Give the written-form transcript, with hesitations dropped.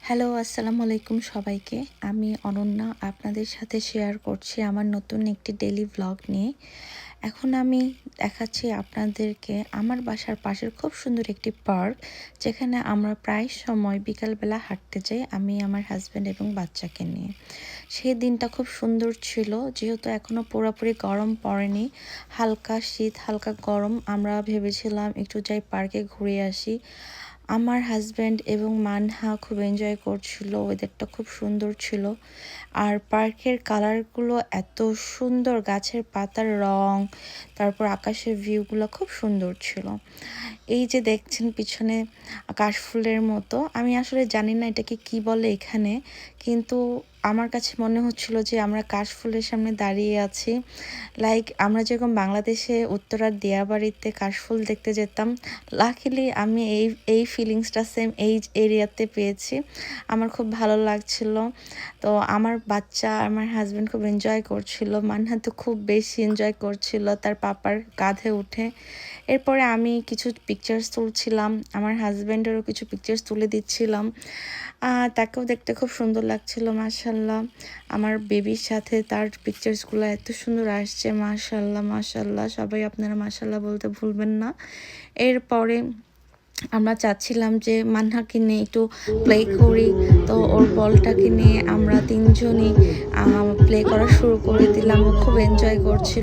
Hello, আসসালামু আলাইকুম সবাইকে। আমি অনন্যা আপনাদের সাথে শেয়ার করছি আমার নতুন একটি ডেইলি ভ্লগ নিয়ে। এখন আমি দেখাচ্ছি আপনাদেরকে আমার বাসার পাশের খুব সুন্দর একটি পার্ক, যেখানে আমরা প্রায় সময় বিকালবেলা হাঁটতে যাই আমি, আমার হাজব্যান্ড এবং বাচ্চাকে নিয়ে। সেই দিনটা খুব সুন্দর ছিল, যেহেতু এখনও পুরোপুরি গরম পড়েনি, হালকা শীত হালকা গরম। আমরা ভেবেছিলাম একটু যাই পার্কে ঘুরে আসি। আমার হাজব্যান্ড এবং মানহা খুব এনজয় করছিল, ওয়েদারটা খুব সুন্দর ছিল। আর পার্কের কালারগুলো এত সুন্দর, গাছের পাতার রং, তারপর আকাশের ভিউগুলো খুব সুন্দর ছিল। এই যে দেখছেন পিছনে কাশফুলের মতো, আমি আসলে জানি না এটাকে কি বলে এখানে, কিন্তু আমার কাছে মনে হচ্ছিল যে আমরা কাশফুলের সামনে দাঁড়িয়ে আছি। লাইক আমরা যেরকম বাংলাদেশে উত্তরার দিয়াবাড়িতে কাশফুল দেখতে যেতাম, লাকিলি আমি এই ফিলিংসটা সেম এই এরিয়াতে পেয়েছি। আমার খুব ভালো লাগছিল। তো আমার বাচ্চা, আমার হাজব্যান্ড খুব এনজয় করছিল, মানহা তো খুব বেশি এনজয় করছিল তার পাপার কাঁধে উঠে। এরপরে আমি কিছু পিকচার্স তুলছিলাম, আমার হাজব্যান্ডেরও কিছু পিকচার্স তুলে দিচ্ছিলাম। তাকেও দেখতে খুব সুন্দর লাগছিল মাশাল্লাহ। আমার বেবির সাথে তার পিকচার্সগুলো এত সুন্দর আসছে, মাশাল্লাহ মাশাল্লাহ। সবাই আপনারা মাশাল্লাহ বলতে ভুলবেন না। এরপরে আমরা চাচ্ছিলাম যে মানহাকে নিয়ে একটু প্লে করি, তো ওর বলটাকে নিয়ে আমরা তিনজনই প্লে করা শুরু করে দিলাম। ও খুব এনজয় করছিল।